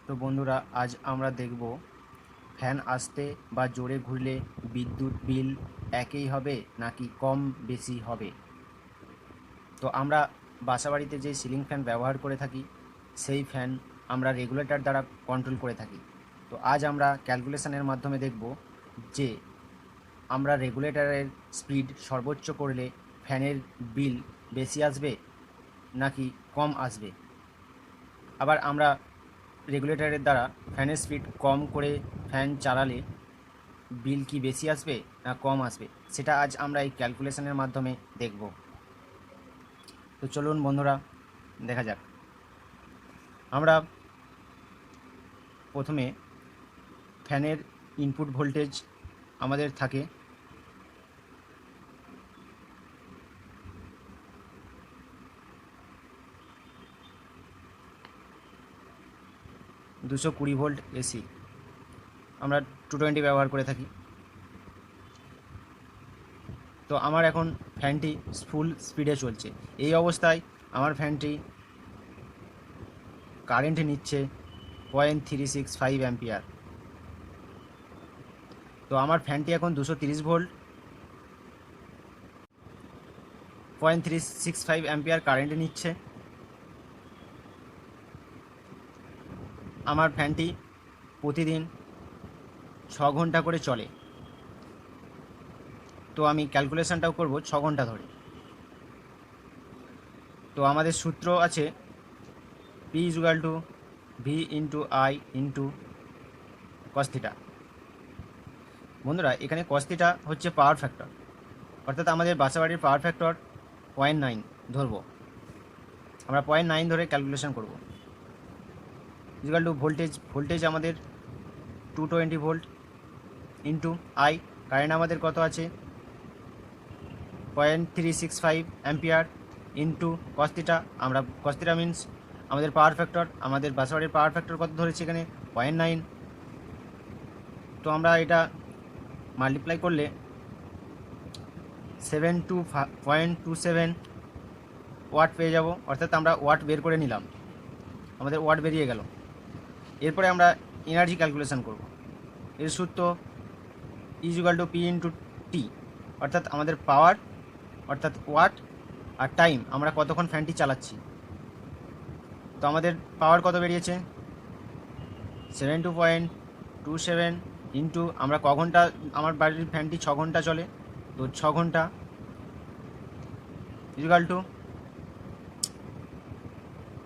তো বন্ধুরা, আজ আমরা দেখব ফ্যান আসতে বা জোরে ঘুরলে বিদ্যুৎ বিল একই হবে নাকি কম বেশি হবে। তো আমরা বাসাবাড়িতে যে সিলিং ফ্যান ব্যবহার করে থাকি সেই ফ্যান আমরা রেগুলেটর দ্বারা কন্ট্রোল করে থাকি। তো আজ আমরা ক্যালকুলেশনের মাধ্যমে দেখব যে আমরা রেগুলেটরের স্পিড সর্বোচ্চ করলে ফ্যানের বিল বেশি আসবে নাকি কম আসবে। আবার আমরা রেগুলেটরের দ্বারা ফ্যানের স্পিড কম করে ফ্যান চালালে বিল কি বেশি আসবে না কম আসবে, সেটা আজ আমরা এই ক্যালকুলেশনের মাধ্যমে দেখব। তো চলুন বন্ধুরা, দেখা যাক। আমরা প্রথমে ফ্যানের ইনপুট ভোল্টেজ আমাদের থাকে 220 ভোল্ট এসি, আমরা 220 ব্যবহার করে থাকি। তো আমার এখন ফ্যানটি ফুল স্পিডে চলছে। এই অবস্থায় আমার ফ্যানটি কারেন্ট নিচ্ছে 0.365 অ্যাম্পিয়ার। তো আমার ফ্যানটি এখন 230 ভোল্ট 0.365 অ্যাম্পিয়ার কারেন্ট নিচ্ছে। আমার ফ্যানটি প্রতিদিন 6 ঘন্টা করে চলে। তো আমি ক্যালকুলেশনটাও করব 6 ঘন্টা ধরে। তো আমাদের সূত্র আছে P = V × I × cos θ। বন্ধুরা, এখানে cos θ হচ্ছে পাওয়ার ফ্যাক্টর, অর্থাৎ আমাদের বাসাবাড়ির পাওয়ার ফ্যাক্টর 0.9 ধরবো। আমরা 0.9 ধরে ক্যালকুলেশন করব। ভোল্টেজ আমাদের 220 ভোল্ট ইন্টু আই, কারেন্ট আমাদের কত আছে 0.365 অ্যাম্পিয়ার ইন্টু cos θ। আমরা cos θ মিনস আমাদের পাওয়ার ফ্যাক্টর, আমাদের বাসাবাড়ির পাওয়ার ফ্যাক্টর কত ধরেছি এখানে 0.9। তো আমরা এটা মাল্টিপ্লাই করলে 72.27 ওয়াট পেয়ে যাব, অর্থাৎ আমরা ওয়াট বের করে নিলাম, আমাদের ওয়াট বেরিয়ে গেল। এরপরে আমরা এনার্জি ক্যালকুলেশন করব। এর সূত্র E = P × T, অর্থাৎ আমাদের পাওয়ার অর্থাৎ ওয়াট আর টাইম, আমরা কতক্ষণ ফ্যানটি চালাচ্ছি। তো আমাদের পাওয়ার কত বেরিয়েছে 72.27 ইন্টু আমরা ক ঘন্টা, আমার বাড়ির ফ্যানটি 6 ঘন্টা চলে, তো 6 ঘন্টা =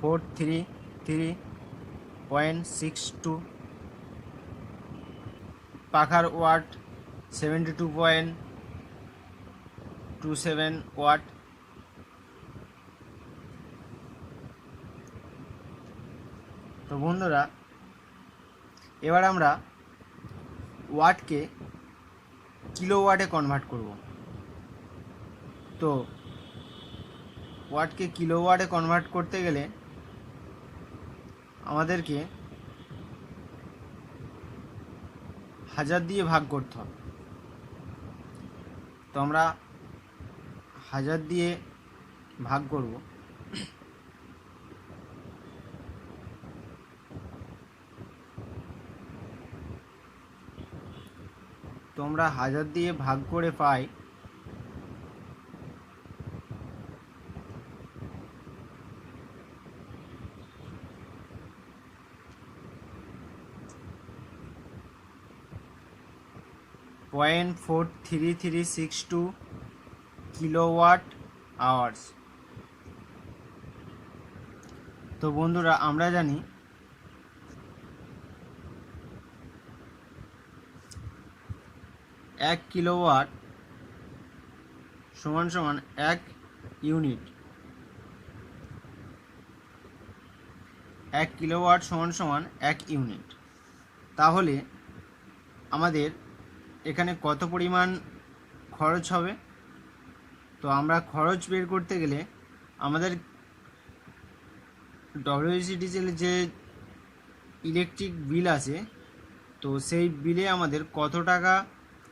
433.62। পাখার ওয়াট 72.27 ওয়াট। তো বন্ধুরা, এবার আমরা ওয়াটকে কিলোওয়াটে কনভার্ট করব। তো ওয়াটকে কিলোওয়াটে কনভার্ট করতে গেলে আমাদেরকে 1000 দিয়ে ভাগ করতে হবে। তো আমরা 1000 দিয়ে ভাগ করব। তো আমরা 1000 দিয়ে ভাগ করে পাই 0.43362 কিলোওয়াট আওয়ার্স। তো বন্ধুরা, আমরা জানি 1 কিলোওয়াট সমান সমান 1 ইউনিট। 1 কিলোওয়াট সমান সমান 1 ইউনিট। তাহলে আমাদের এখানে কত পরিমাণ খরচ হবে। তো আমরা খরচ বের করতে গেলে আমাদের ডব্লিউএসিডিসিএল যে ইলেকট্রিক বিল আছে, তো সেই বিলে আমাদের কত টাকা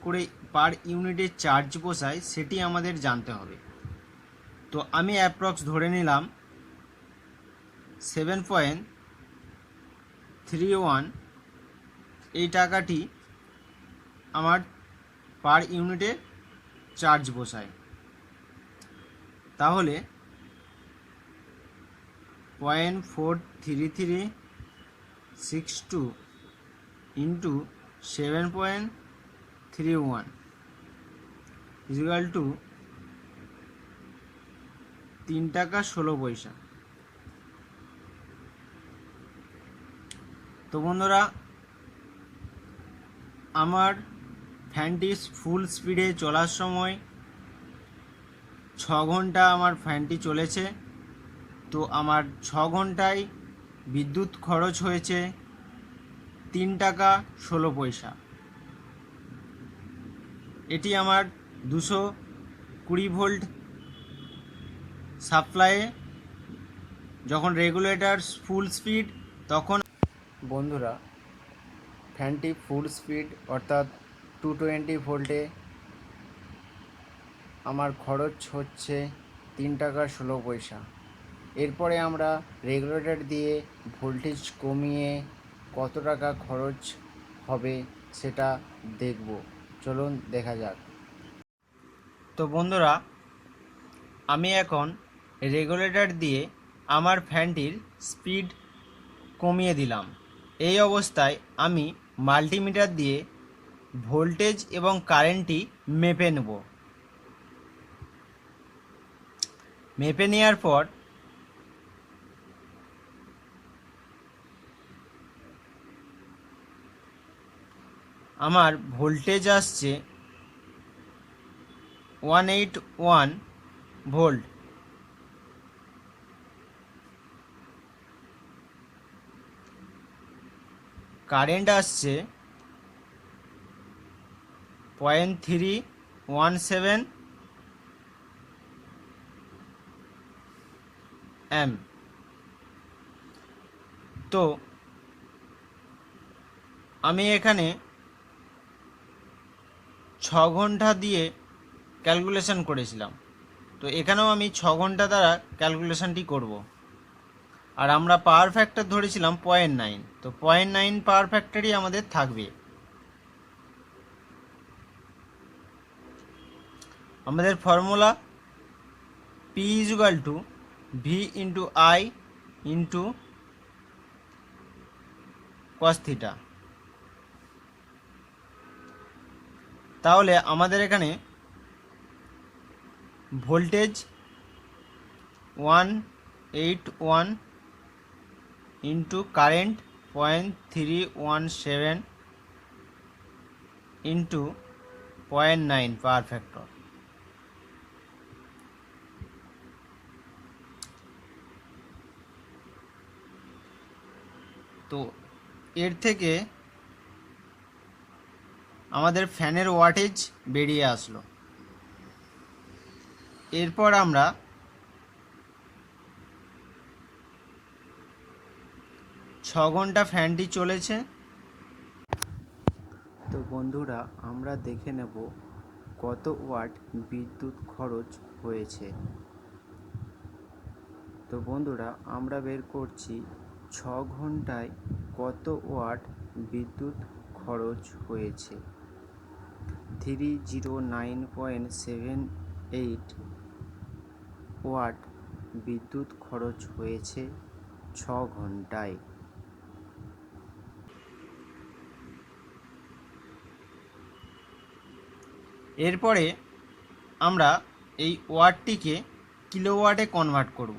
করে পার ইউনিটে চার্জ বসায় সেটি আমাদের জানতে হবে। তো আমি অ্যাপ্রক্স ধরে নিলাম 31 এই টাকাটি আমার পার ইউনিটে চার্জ বসায়। তাহলে 0.4332 ইন্টু 7.31 ইকুয়াল টু 3 টাকা 16 পয়সা। তো বন্ধুরা, আমার ফ্যানটি ফুল স্পিডে চলার সময় 6 ঘন্টা আমার ফ্যানটি চলেছে। তো আমার 6 ঘন্টায় বিদ্যুৎ খরচ হয়েছে 3 টাকা 16 পয়সা। এটি আমার 220 ভোল্ট সাপ্লাইয়ে যখন রেগুলেটর ফুল স্পিড, তখন বন্ধুরা ফ্যানটি ফুল স্পিড অর্থাৎ 220 ভোল্টে আমার খরচ হচ্ছে 3 টাকা 16 পয়সা। এরপরে আমরা রেগুলেটর দিয়ে ভোল্টেজ কমিয়ে কত টাকা খরচ হবে সেটা দেখব। চলুন দেখা যাক। তো বন্ধুরা, আমি এখন রেগুলেটর দিয়ে আমার ফ্যানটির স্পিড কমিয়ে দিলাম। এই অবস্থায় আমি মাল্টিমিটার দিয়ে ভোল্টেজ এবং কারেন্টটি মেপে নেব। মেপে নেওয়ার পর আমার ভোল্টেজ আসছে 181 ভোল্ট। কারেন্ট আসছে 0.317 এম। তো আমি এখানে 6 ঘন্টা দিয়ে ক্যালকুলেশন করেছিলাম। তো এখানেও আমি 6 ঘন্টা দ্বারা ক্যালকুলেশনটি করব। আর আমরা পাওয়ার ফ্যাক্টর ধরেছিলাম 0.9। তো 0.9 পাওয়ার ফ্যাক্টরই আমাদের থাকবে। আমাদের formula P = V × I × cos θ। তাহলে আমাদের এখানে voltage 181 into current 0.317 into 0.9 power factor. তো এর থেকে আমাদের ফ্যানের ওয়াটেজ বেরিয়ে আসলো। এরপর আমরা ছ ঘন্টা ফ্যানটি চলেছে। তো বন্ধুরা, আমরা দেখে নেব কত ওয়াট বিদ্যুৎ খরচ হয়েছে। তো বন্ধুরা, আমরা বের করছি 6 ঘন্টায় কত ওয়াট বিদ্যুৎ খরচ হয়েছে। 309.78 ওয়াট বিদ্যুৎ খরচ হয়েছে 6 ঘন্টায়। এরপরে আমরা এই ওয়াটটিকে কিলোওয়াটে কনভার্ট করব।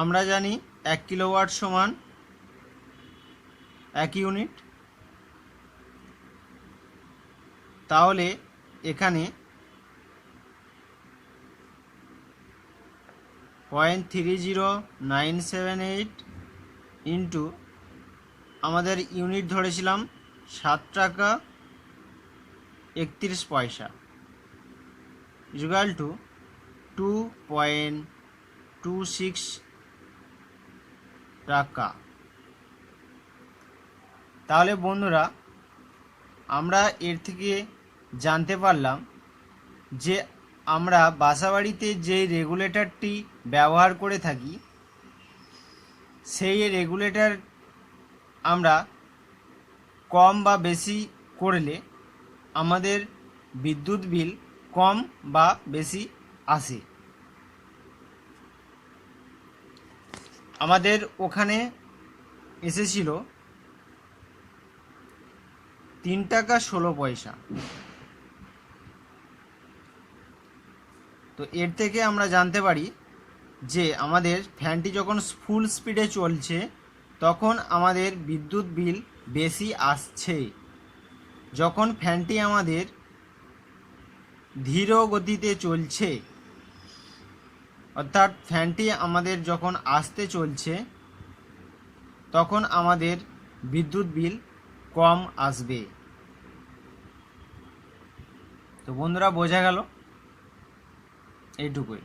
আমরা জানি 1 কিলোওয়াট সমান 1 ইউনিট। তাহলে এখানে 0.30978 ইন্টু আমাদের ইউনিট ধরেছিলাম 7 টাকা 31 পয়সা ইকুয়াল টু 2.26 টাকা। তাহলে বন্ধুরা আমরা এর থেকে জানতে পারলাম যে আমরা বাসাবাড়িতে যে রেগুলেটরটি ব্যবহার করে থাকি সেই রেগুলেটর আমরা কম বা বেশি করলে আমাদের বিদ্যুৎ বিল কম বা বেশি আসে। আমাদের ওখানে এসেছিল 3 টাকা 16 পয়সা। তো এর থেকে আমরা জানতে পারি যে আমাদের ফ্যানটি যখন ফুল স্পিডে চলছে তখন আমাদের বিদ্যুৎ বিল বেশি আসছে। যখন ফ্যানটি আমাদের ধীর গতিতে চলছে অর্থাৎ ফ্যানটি আমাদের যখন আস্তে চলছে তখন আমাদের বিদ্যুৎ বিল কম আসবে। তো বন্ধুরা বোঝা গেল এইটুকুই।